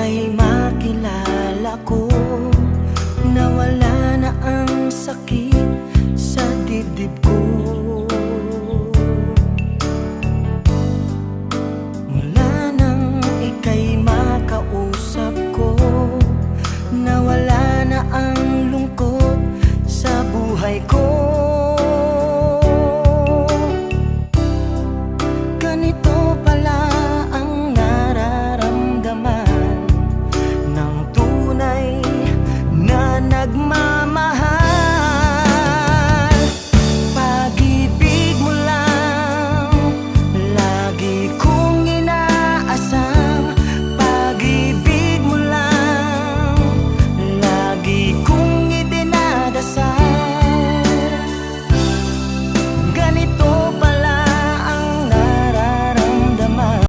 ika'y makilala ko, nawala na ang sakit sa dibdib ko. Mula nang ika'y makausap ko, nawala na ang